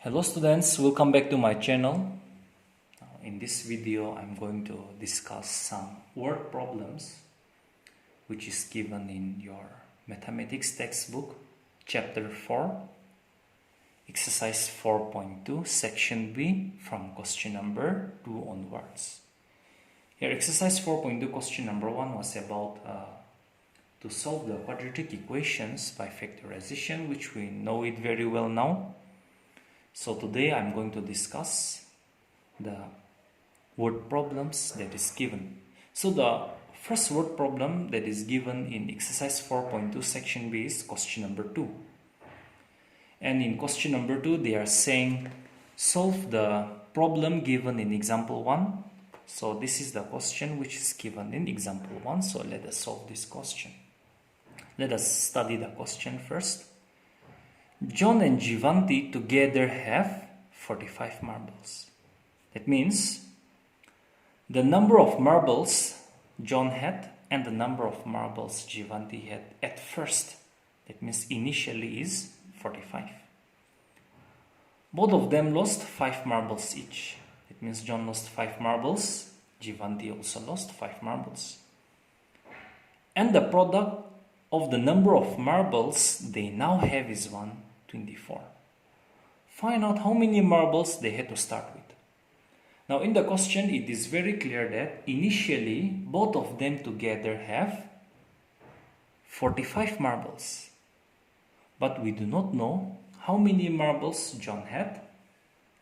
Hello students, welcome back to my channel. In this video I'm going to discuss some word problems which is given in your mathematics textbook chapter 4 exercise 4.2 section B from question number 2 onwards. Here exercise 4.2 question number 1 was about to solve the quadratic equations by factorization, which we know it very well now. So today I'm going to discuss the word problems that is given. So the first word problem that is given in exercise 4.2 section B is question number 2. And in question number 2 they are saying solve the problem given in example 1. So this is the question which is given in example 1. So let us solve this question. Let us study the question first. John and Giovanni together have 45 marbles. That means the number of marbles John had and the number of marbles Giovanni had at first, that means initially, is 45. Both of them lost 5 marbles each. That means John lost 5 marbles, Giovanni also lost 5 marbles. And the product of the number of marbles they now have is 124. Find out how many marbles they had to start with. Now in the question it is very clear that initially both of them together have 45 marbles. But we do not know how many marbles John had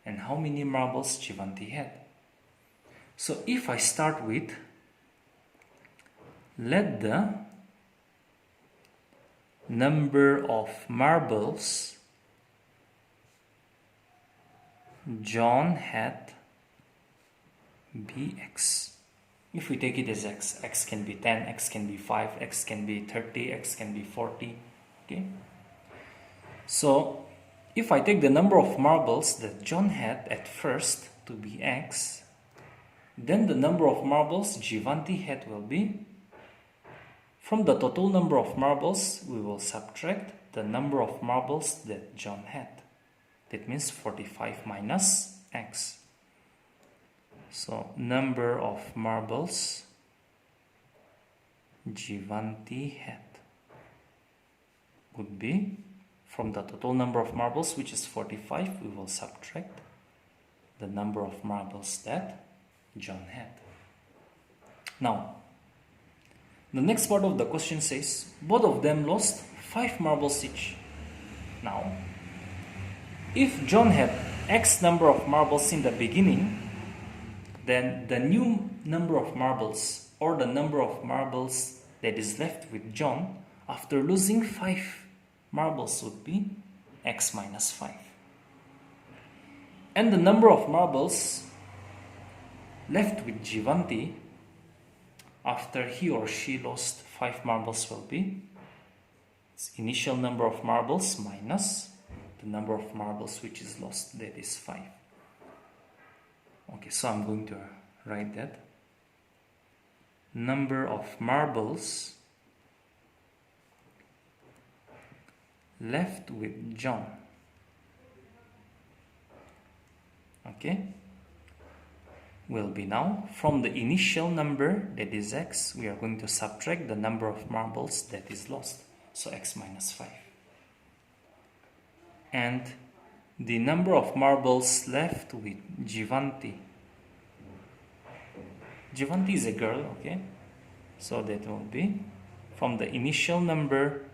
and how many marbles Giovanni had. So if I start with, let the number of marbles John had be x. If we take it as x, x can be 10, x can be 5, x can be 30, x can be 40. Okay. So if I take the number of marbles that John had at first to be x, then the number of marbles Giovanni had will be, from the total number of marbles we will subtract the number of marbles that John had. That means 45 minus x. So number of marbles Giovanni had would be, from the total number of marbles, which is 45, we will subtract the number of marbles that John had. Now the next part of the question says both of them lost 5 marbles each. Now if John had x number of marbles in the beginning, then the new number of marbles, or the number of marbles that is left with John after losing 5 marbles, would be x minus 5. And the number of marbles left with Giovanni after he or she lost 5 marbles will be its initial number of marbles minus the number of marbles which is lost, that is 5. Okay, so I'm going to write that. Number of marbles left with John. Okay, will be now, from the initial number that is x, we are going to subtract the number of marbles that is lost. So x minus 5. And the number of marbles left with Giovanni. Giovanni is a girl, okay? So that will be, from the initial number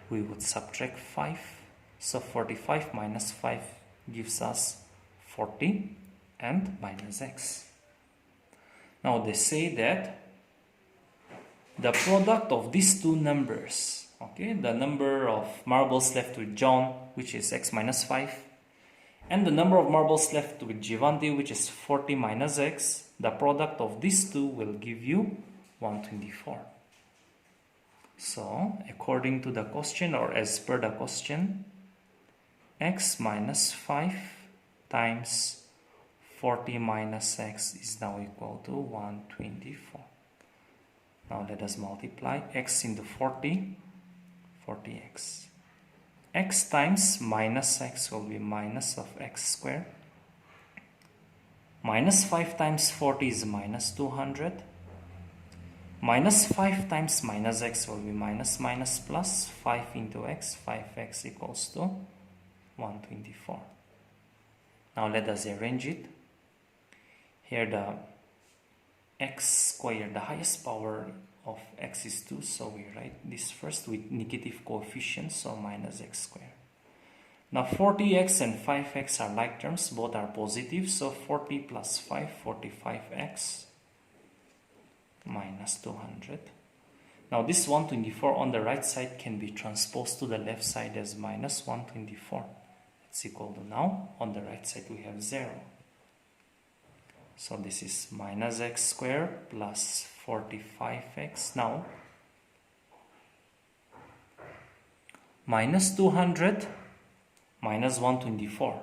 we would subtract 5. So 45 minus 5 gives us 40 and minus x. Now they say that the product of these two numbers, okay, the number of marbles left with John, which is x minus 5, and the number of marbles left with Giovanni, which is 40 minus x, the product of these two will give you 124. So according to the question, or as per the question, x minus 5 times 40 minus x is now equal to 124. Now let us multiply x into 40, 40x. x times minus x will be minus of x squared. Minus 5 times 40 is minus 200. Minus 5 times minus x will be minus minus plus 5 into x. 5x equals to 124. Now let us arrange it. Here the x squared, the highest power of x is 2, so we write this first with negative coefficient, so minus x squared. Now 40x and 5x are like terms, both are positive, so 40 plus 5, 45x minus 200. Now this 124 on the right side can be transposed to the left side as minus 124. It's equal to, now on the right side we have 0. So this is minus x squared plus 45x. Now minus 200 minus 124,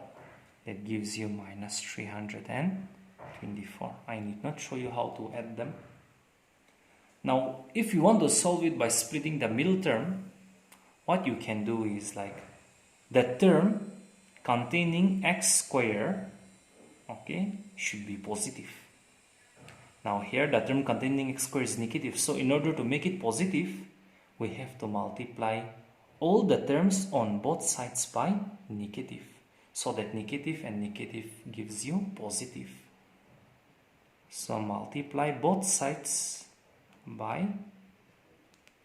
that gives you minus 324. I need not show you how to add them. Now if you want to solve it by splitting the middle term, what you can do is like the term containing x squared, okay, should be positive. Now here the term containing x squared is negative, so in order to make it positive, we have to multiply all the terms on both sides by negative, so that negative and negative gives you positive. So multiply both sides by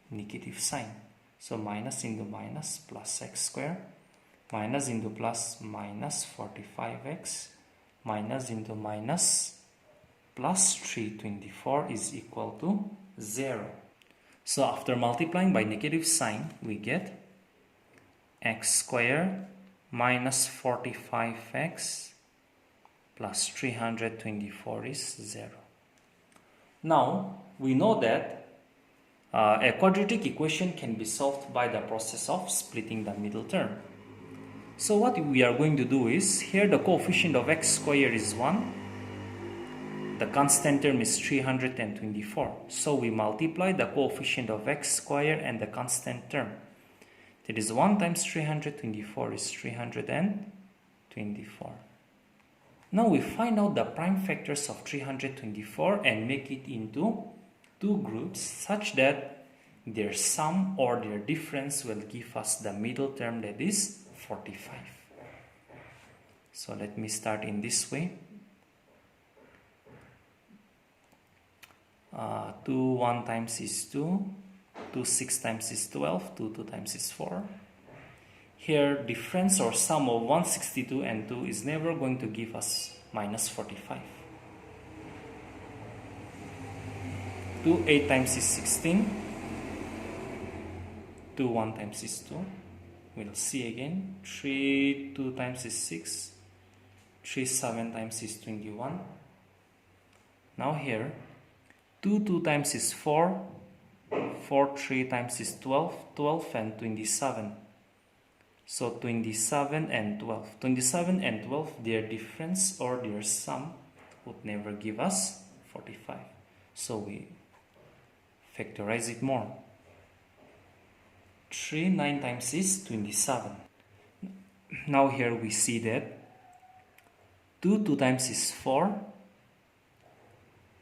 negative sign. So minus into minus plus x squared, minus into plus minus 45x, minus into minus plus 324 is equal to 0. So after multiplying by negative sign, we get x squared minus 45x plus 324 is 0. Now we know that a quadratic equation can be solved by the process of splitting the middle term. So what we are going to do is, here the coefficient of x squared is 1. The constant term is 324. So we multiply the coefficient of x squared and the constant term. That is 1 times 324 is 324. Now we find out the prime factors of 324 and make it into two groups such that their sum or their difference will give us the middle term, that is 45. So let me start in this way. 2 1 times is 2, 2 6 times is 12, 2 2 times is 4. Here difference or sum of 162 and 2 is never going to give us minus 45. 2 8 times is 16, 2 1 times is 2. We'll see again. 3 2 times is 6, 3 7 times is 21. Now here 2 2 times is 4, 4 3 times is 12, 12 and 27. So 27 and 12. 27 and 12, their difference or their sum would never give us 45. So we factorize it more. 3 9 times is 27. Now here we see that 2 2 times is 4,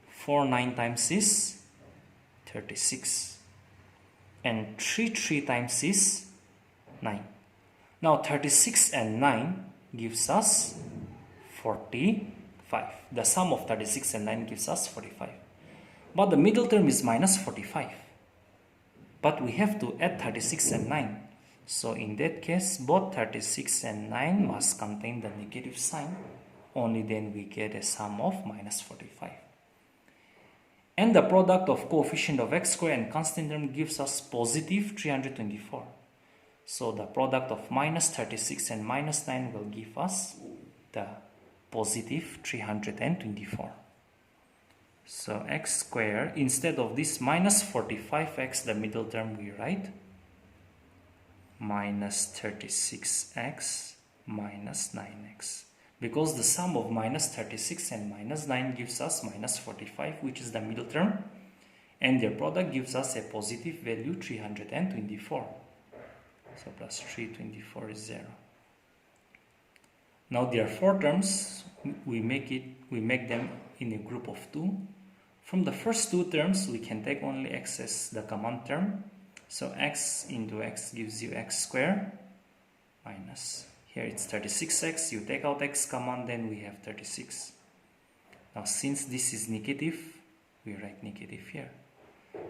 4 9 times is 36, and 3 3 times is 9. Now 36 and 9 gives us 45. The sum of 36 and 9 gives us 45. But the middle term is minus 45. But we have to add 36 and 9. So in that case, both 36 and 9 must contain the negative sign. Only then we get a sum of minus 45. And the product of coefficient of x squared and constant term gives us positive 324. So the product of minus 36 and minus 9 will give us the positive 324. So x squared, instead of this minus 45x, the middle term we write minus 36x minus 9x. Because the sum of minus 36 and minus 9 gives us minus 45, which is the middle term, and their product gives us a positive value 324. So plus 324 is 0. Now there are 4 terms. We make them in a group of 2. From the first 2 terms, we can take only x as the common term. So x into x gives you x squared minus, here it's 36x. You take out x common, then we have 36. Now since this is negative, we write negative here.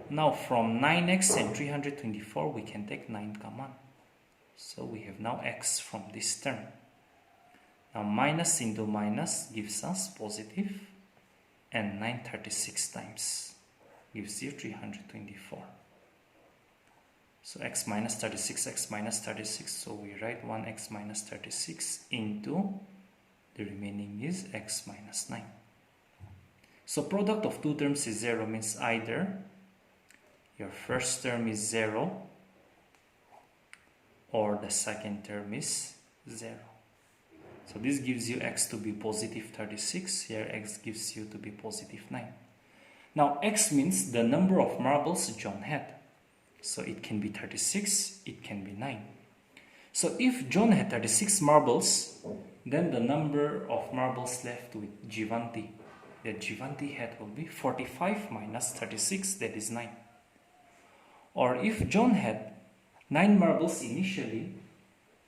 Now from 9x and 324, we can take 9 common. So we have now x from this term. Now minus into minus gives us positive, and 936 times gives you 324. So x minus 36, x minus 36, so we write 1x minus 36 into the remaining is x minus 9. So product of 2 terms is 0, means either your first term is 0 or the second term is 0. So this gives you x to be positive 36, here x gives you to be positive 9. Now x means the number of marbles John had. So it can be 36, it can be 9. So if John had 36 marbles, then the number of marbles left with Givanti that Givanti had will be 45 minus 36, that is 9. Or if John had 9 marbles initially,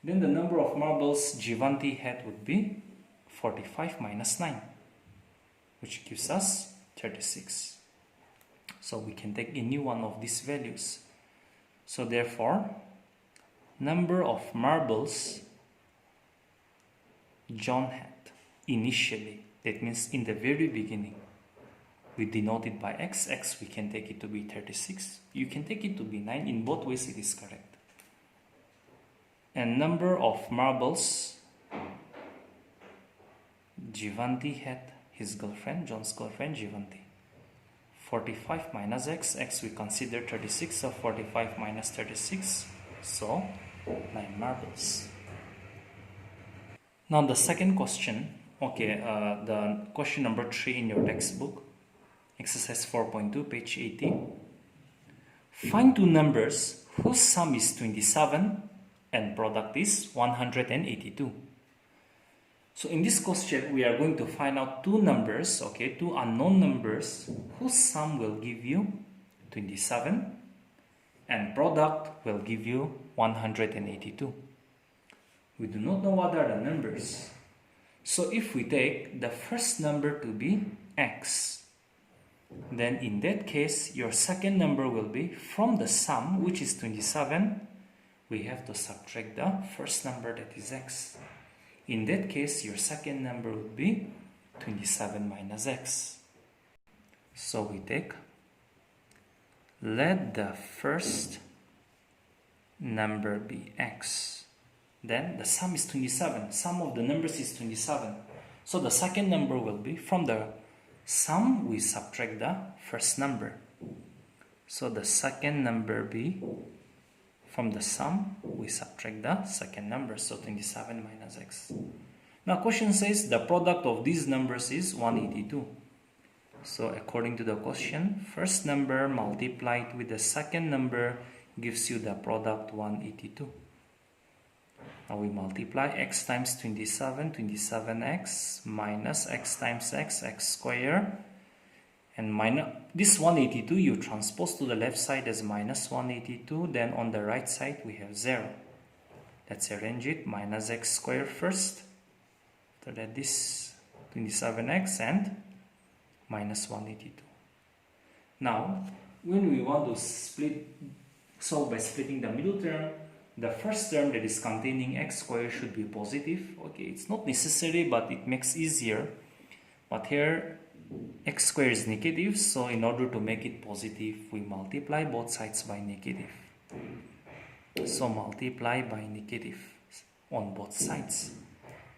then the number of marbles Givanti had would be 45 minus 9, which gives us 36. So we can take any one of these values. So therefore, number of marbles John had initially, that means in the very beginning, we denote it by x. X we can take it to be 36. You can take it to be 9. In both ways it is correct. And number of marbles Givanti had his girlfriend, John's girlfriend Givanti. 45 minus x, x we consider 36, so 45 minus 36, so 9 marbles. Now the second question, the question number 3 in your textbook, exercise 4.2, page 80. Find 2 numbers whose sum is 27 and product is 182. So in this question, we are going to find out 2 numbers, 2 unknown numbers whose sum will give you 27 and product will give you 182. We do not know what are the numbers. So if we take the first number to be x, then in that case, your second number will be from the sum, which is 27, we have to subtract the first number, that is x. In that case, your second number would be 27 minus x. So we take, let the first number be x. Then the sum is 27. Sum of the numbers is 27. So the second number will be, from the sum, we subtract the first number. So the second number be, from the sum, we subtract the second number, so 27 minus x. Now question says the product of these numbers is 182. So according to the question, first number multiplied with the second number gives you the product 182. Now we multiply x times 27, 27x minus x times x, x squared. And minus this 182 you transpose to the left side as minus 182, then on the right side we have 0. Let's arrange it, minus x squared first, after that this 27x and minus 182. Now when we want to solve by splitting the middle term, the first term that is containing x squared should be positive. It's not necessary, but it makes easier. But here x squared is negative, so in order to make it positive, we multiply both sides by negative. So multiply by negative on both sides.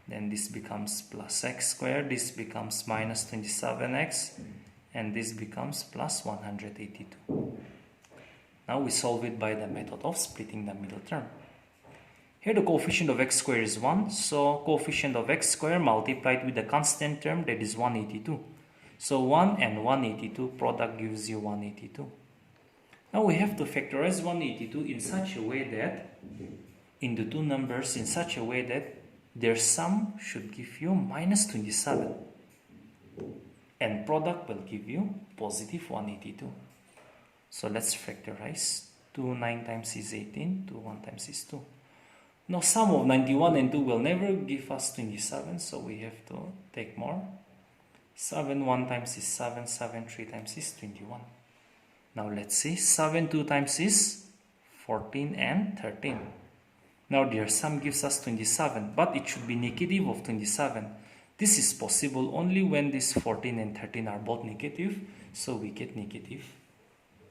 Then this becomes plus x squared, this becomes minus 27x, and this becomes plus 182. Now we solve it by the method of splitting the middle term. Here the coefficient of x squared is 1, so coefficient of x squared multiplied with the constant term, that is 182. So 1 and 182 product gives you 182. Now we have to factorize 182 in such a way that into two numbers in such a way that their sum should give you minus 27 and product will give you positive 182. So let's factorize. 2 9 times is 18, 2 1 times is 2. Now sum of 91 and 2 will never give us 27, so we have to take more. 7 1 times is 7, 7 3 times is 21. Now let's see, 7 2 times is 14 and 13. Now their sum gives us 27, but it should be negative of 27. This is possible only when these 14 and 13 are both negative, so we get negative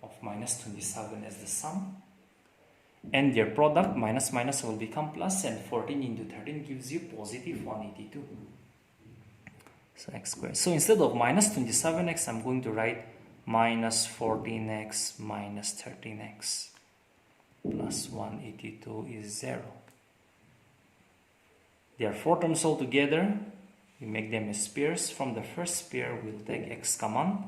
of minus 27 as the sum. And their product, minus minus will become plus, and 14 into 13 gives you positive 182. So x squared. So instead of minus 27x, I'm going to write minus 14x minus 13x plus 182 is 0. There are four terms altogether. We make them as pairs. From the first pair, we'll take x common.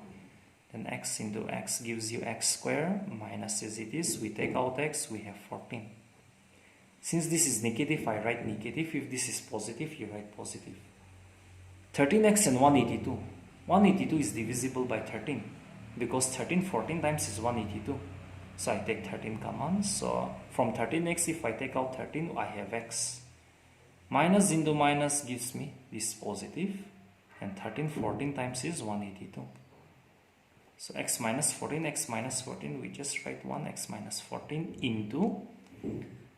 Then x into x gives you x squared minus as it is. We take out x, we have 14. Since this is negative, I write negative. If this is positive, you write positive. 13x and 182. 182 is divisible by 13 because 13 14 times is 182. So I take 13 common. So from 13x, if I take out 13, I have x. Minus into minus gives me this positive, and 13 14 times is 182. So x minus 14, we just write 1 x minus 14 into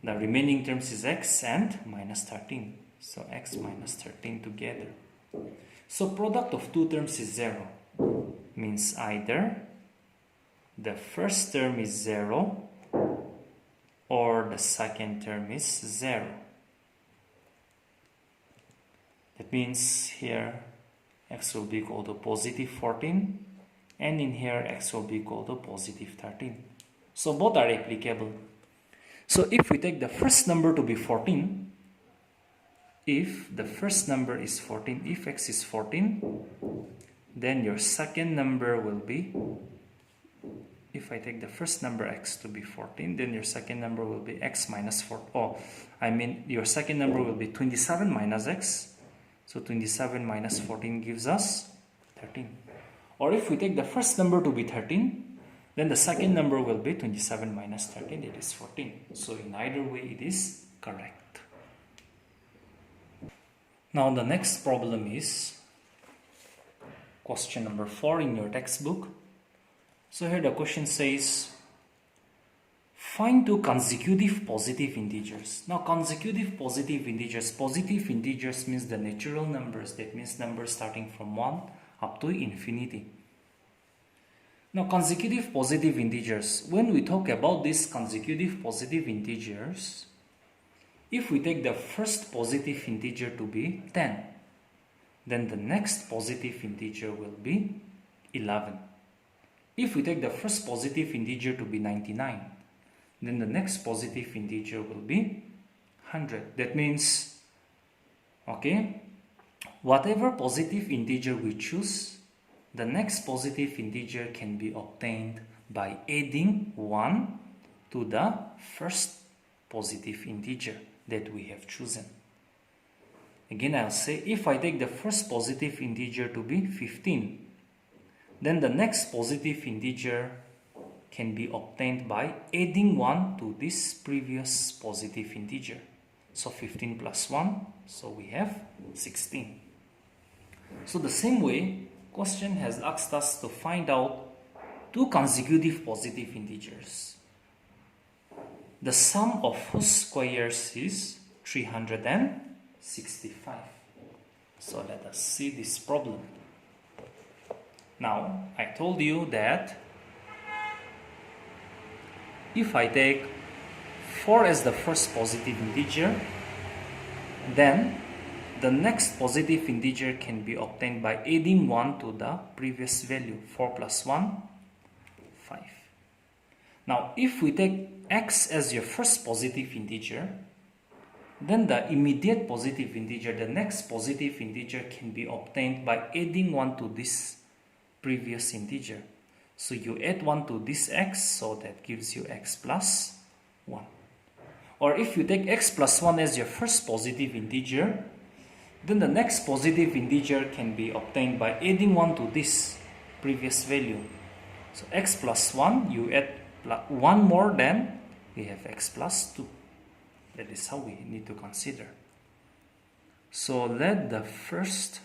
the remaining terms is x and minus 13. So x minus 13 together. So product of two terms is 0. Means either the first term is 0 or the second term is 0. That means here x will be equal to positive 14 and in here x will be equal to positive 13. So both are applicable. So if we take the first number to be 14, if the first number is 14, if x is 14, then your second number will be, if I take the first number x to be 14, then your second number will be x minus 4. Oh, I mean your second number will be 27 minus x. So 27 minus 14 gives us 13. Or if we take the first number to be 13, then the second number will be 27 minus 13, it is 14. So in either way it is correct. Now the next problem is question number 4 in your textbook. So here the question says, find two consecutive positive integers. Now consecutive positive integers means the natural numbers. That means numbers starting from 1 up to infinity. Now consecutive positive integers, when we talk about these consecutive positive integers, if we take the first positive integer to be 10, then the next positive integer will be 11. If we take the first positive integer to be 99, then the next positive integer will be 100. That means, okay, whatever positive integer we choose, the next positive integer can be obtained by adding 1 to the first positive integer that we have chosen. Again, I'll say, if I take the first positive integer to be 15, then the next positive integer can be obtained by adding 1 to this previous positive integer. So 15 plus 1, so we have 16. So the same way, question has asked us to find out two consecutive positive integers, the sum of whose squares is 365. So let us see this problem. Now, I told you that if I take 4 as the first positive integer, then the next positive integer can be obtained by adding 1 to the previous value. 4 plus 1, 5. Now, if we take x as your first positive integer, then the immediate positive integer, the next positive integer can be obtained by adding 1 to this previous integer. So you add 1 to this x, so that gives you x plus 1. Or if you take x plus 1 as your first positive integer, then the next positive integer can be obtained by adding 1 to this previous value. So x plus 1, you add 1 more, then we have x plus 2. That is how we need to consider. So let the first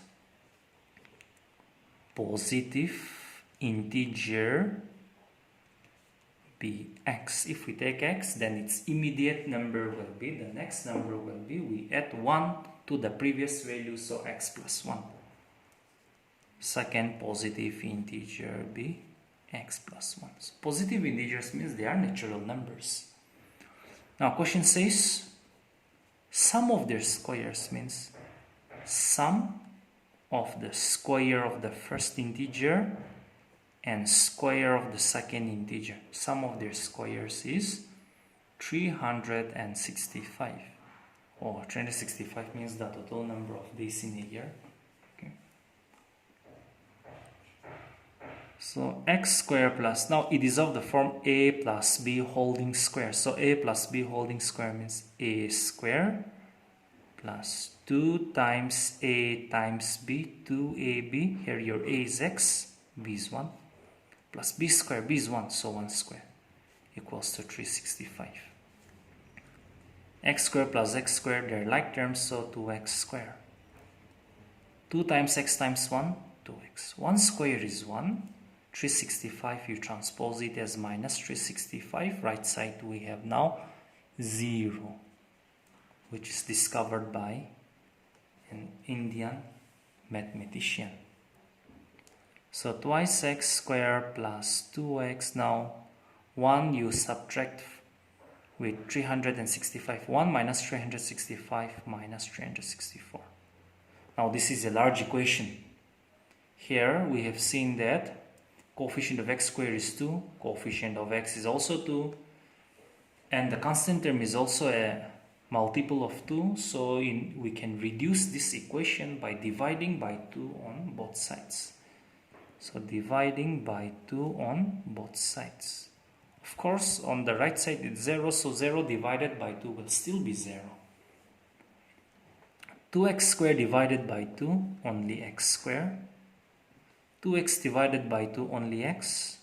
positive integer be x. If we take x, then its immediate number will be, the next number will be, we add 1 to the previous value, so x plus 1. Second positive integer be x plus 1. So positive integers means they are natural numbers. Now question says sum of their squares means sum of the square of the first integer and square of the second integer. Sum of their squares is 365. Oh, 365 means the total number of days in a year. Okay. So x square plus, now it is of the form a plus b holding square. So a plus b holding square means a square plus 2 times a times b, 2ab. Here your a is x, b is 1, plus b square, b is 1, so 1 square equals to 365. X square plus x square, they're like terms, so 2x square. 2 times x times 1, 2x. 1 square is 1. 365, you transpose it as minus 365. Right side we have now 0, which is discovered by an Indian mathematician. So twice x square plus 2x. Now 1 you subtract with 365. 1 minus 365 minus 364. Now this is a large equation. Here we have seen that coefficient of x square is 2, coefficient of x is also 2, and the constant term is also a multiple of 2. So we can reduce this equation by dividing by 2 on both sides. So dividing by 2 on both sides. Of course, on the right side it's 0, so 0 divided by 2 will still be 0. 2x square divided by 2, only x square. 2x divided by 2, only x.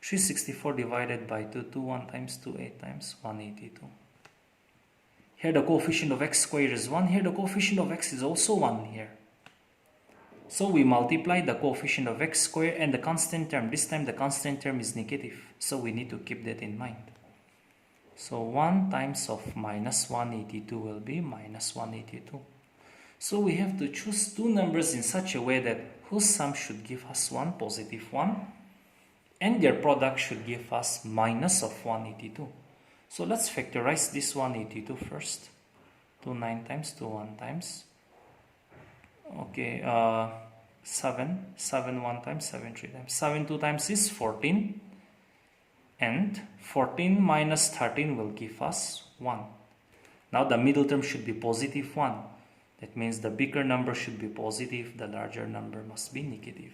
364 divided by 2, 2 1 times 2, 8 times 182. Here the coefficient of x square is 1, here the coefficient of x is also 1 here. So we multiply the coefficient of x square and the constant term. This time the constant term is negative, so we need to keep that in mind. So 1 times of minus 182 will be minus 182. So we have to choose two numbers in such a way that whose sum should give us 1, positive 1, and their product should give us minus of 182. So let's factorize this 182 first. 2 9 times, 2 1 times. Okay, 7 1 times, 7 3 times. 7 2 times is 14. And 14 minus 13 will give us 1. Now the middle term should be positive 1. That means the bigger number should be positive, the larger number must be negative.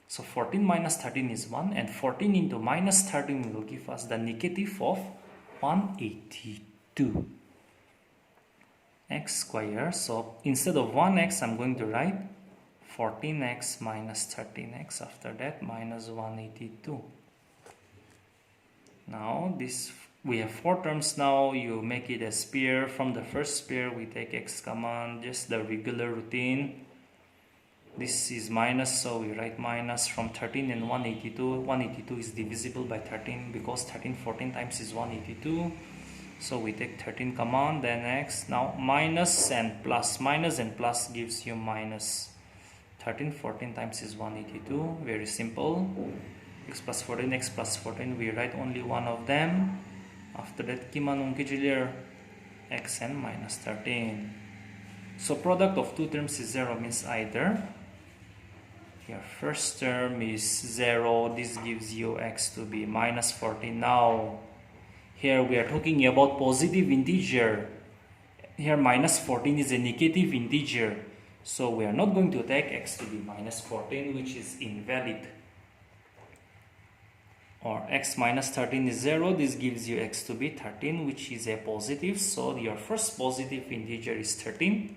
So 14 minus 13 is 1, and 14 into minus 13 will give us the negative of 182. X square. So instead of 1x, I'm going to write 14x minus 13x. After that, minus 182. Now this, we have 4 terms now. You make it a pair. From the first pair we take x common, just the regular routine. This is minus, so we write minus. From 13 and 182, 182 is divisible by 13 because 13 14 times is 182. So we take 13 common, then x. Now minus and plus, minus and plus gives you minus. 13 14 times is 182. Very simple. X plus 14, x plus 14, we write only one of them. After that, kimanung kijilir x and minus 13. So product of two terms is 0, means either your first term is 0, this gives you x to be minus 14. Now here we are talking about positive integer. Here minus 14 is a negative integer, so we are not going to take x to be minus 14, which is invalid. or x minus 13 is 0. This gives you x to be 13, which is a positive. So your first positive integer is 13.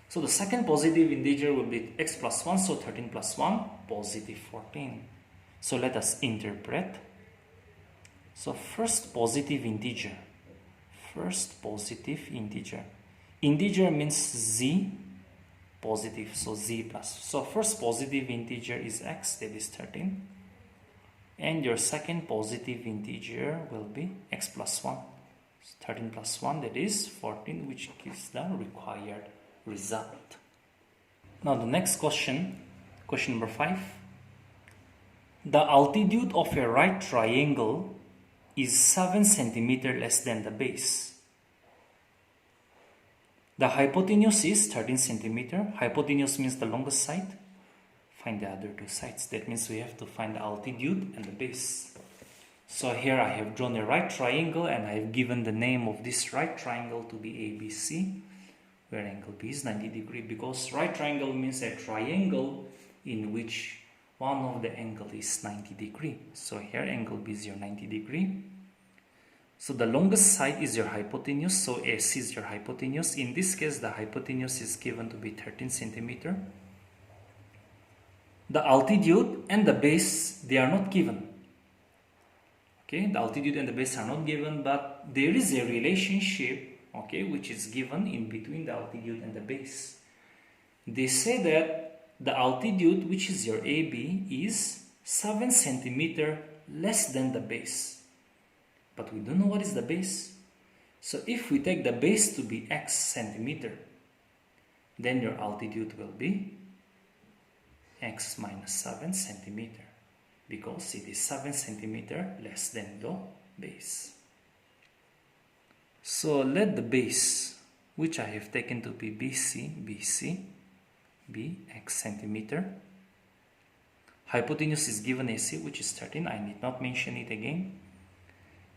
So the second positive integer will be x plus 1. So 13 plus 1, positive 14. So let us interpret. So first positive integer. Integer means z, positive, so z plus. So first positive integer is x, that is 13. And your second positive integer will be x plus 1. 13 plus 1, that is 14, which gives the required result. Now the next question, question number 5. The altitude of a right triangle is 7 centimeter less than the base. The hypotenuse is 13 centimeter. Hypotenuse means the longest side. Find the other two sides. That means we have to find the altitude and the base. So here I have drawn a right triangle and I have given the name of this right triangle to be ABC, where angle B is 90 degree, because right triangle means a triangle in which one of the angle is 90 degree. So here angle B is your 90 degree. So the longest side is your hypotenuse. So AC is your hypotenuse. In this case, the hypotenuse is given to be 13 centimeter. The altitude and the base, they are not given. Okay, the altitude and the base are not given, but there is a relationship, okay, which is given in between the altitude and the base. They say that the altitude, which is your AB, is 7 centimeter less than the base. But we don't know what is the base. So if we take the base to be x centimeter, then your altitude will be x minus 7 centimeter, because it is 7 centimeter less than the base. So let the base, which I have taken to be BC, be x centimeter. Hypotenuse is given AC, which is 13. I need not mention it again.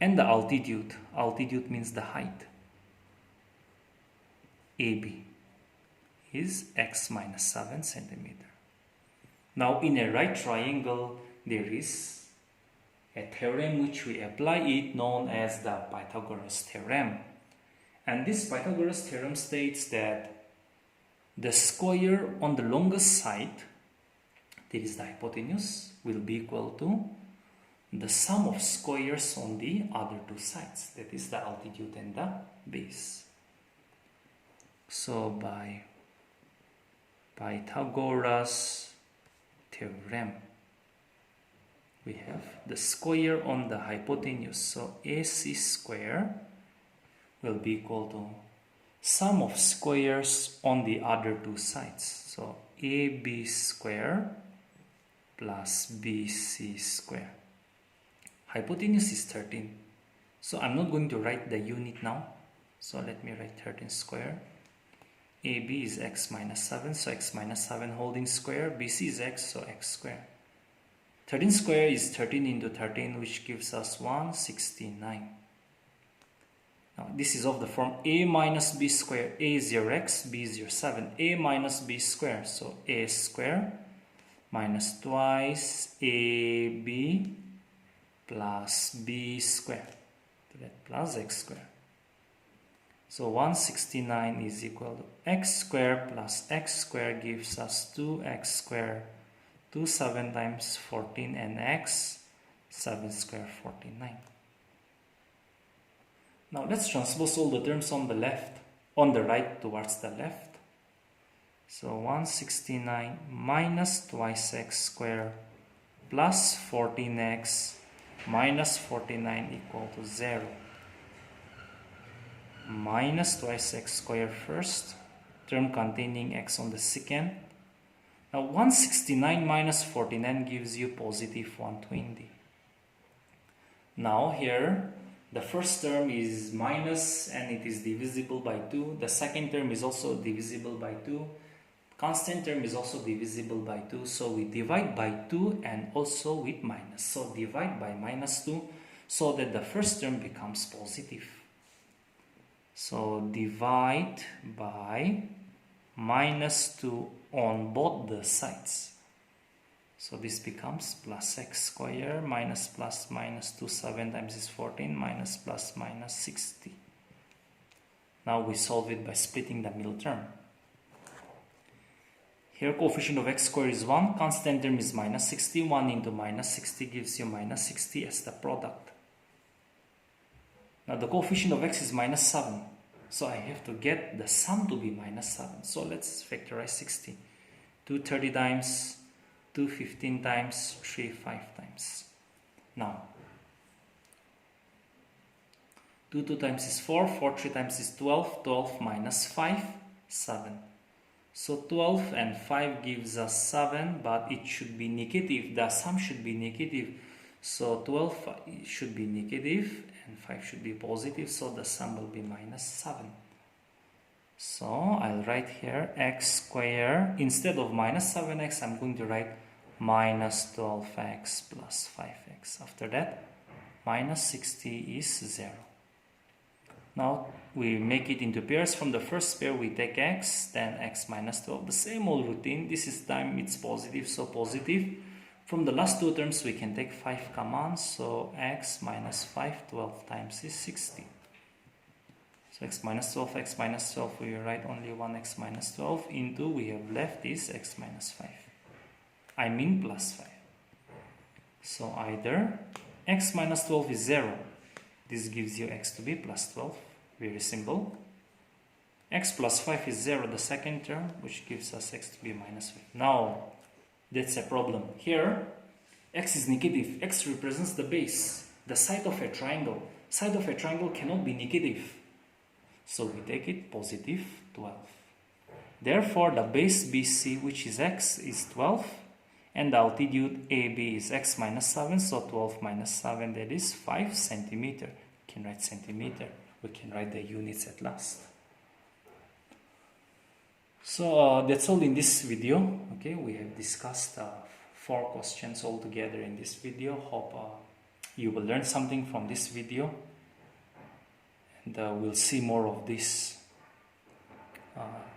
And the altitude means the height. AB is x minus 7 centimeter. Now in a right triangle, there is a theorem which we apply it, known as the Pythagoras Theorem. And this Pythagoras Theorem states that the square on the longest side, that is the hypotenuse, will be equal to the sum of squares on the other two sides, that is the altitude and the base. So by Pythagoras Theorem, we have the square on the hypotenuse, so AC square will be equal to sum of squares on the other two sides, so AB square plus BC square. Hypotenuse is 13, so I'm not going to write the unit now, so let me write 13 square. AB is x minus 7, so x minus 7 holding square. BC is x, so x square. 13 square is 13 into 13, which gives us 169. Now this is of the form a minus b square. A is your x, b is your 7. A minus b square, so a square minus twice ab plus b square, plus x square. So 169 is equal to x square plus x square gives us 2x square. 2 7 times 14 and x, 7 square 49. Now let's transpose all the terms on the right towards the left. So 169 minus twice x square plus 14x minus 49 equal to 0. Minus twice x square first, term containing x on the second. Now 169 minus 49 gives you positive 120. Now here the first term is minus and it is divisible by 2. The second term is also divisible by 2. Constant term is also divisible by 2. So we divide by 2 and also with minus. So divide by minus 2 so that the first term becomes positive. So divide by minus 2 on both the sides. So this becomes plus x square minus plus minus 2, 7 times is 14 minus plus minus 60. Now we solve it by splitting the middle term. Here coefficient of x squared is 1, constant term is minus 60, 1 into minus 60 gives you minus 60 as the product. Now the coefficient of x is minus 7, so I have to get the sum to be minus 7. So let's factorize 60. 2 30 times, 2 15 times, 3 5 times. Now 2 2 times is 4, 4 3 times is 12, 12 minus 5, 7. So 12 and 5 gives us 7, but it should be negative. The sum should be negative. So 12 should be negative and 5 should be positive. So the sum will be minus 7. So I'll write here x squared. Instead of minus 7x, I'm going to write minus 12x plus 5x. After that, minus 60 is 0. Now we make it into pairs. From the first pair we take x, then x minus 12. The same old routine. This is time it's positive, so positive. From the last two terms we can take 5 common. So x minus 5, 12 times is 60. So x minus 12, x minus 12, we write only 1 x minus 12 into we have left is x minus 5. I mean plus 5. So either x minus 12 is 0. This gives you x to be plus 12. Very simple. X plus 5 is 0, the second term, which gives us x to be minus 5. Now, that's a problem. Here, x is negative. X represents the base, the side of a triangle. Side of a triangle cannot be negative. So we take it positive 12. Therefore, the base BC, which is x, is 12. And the altitude AB is x minus 7. So 12 minus 7, that is 5 centimeter. We can write centimeter. We can write the units at last. So that's all in this video. Okay, we have discussed 4 questions altogether in this video. Hope you will learn something from this video. And we'll see more of this,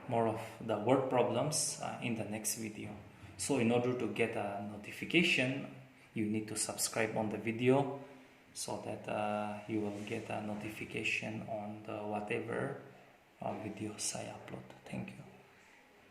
more of the word problems in the next video. So in order to get a notification, you need to subscribe on the video so that you will get a notification on the whatever videos I upload. Thank you.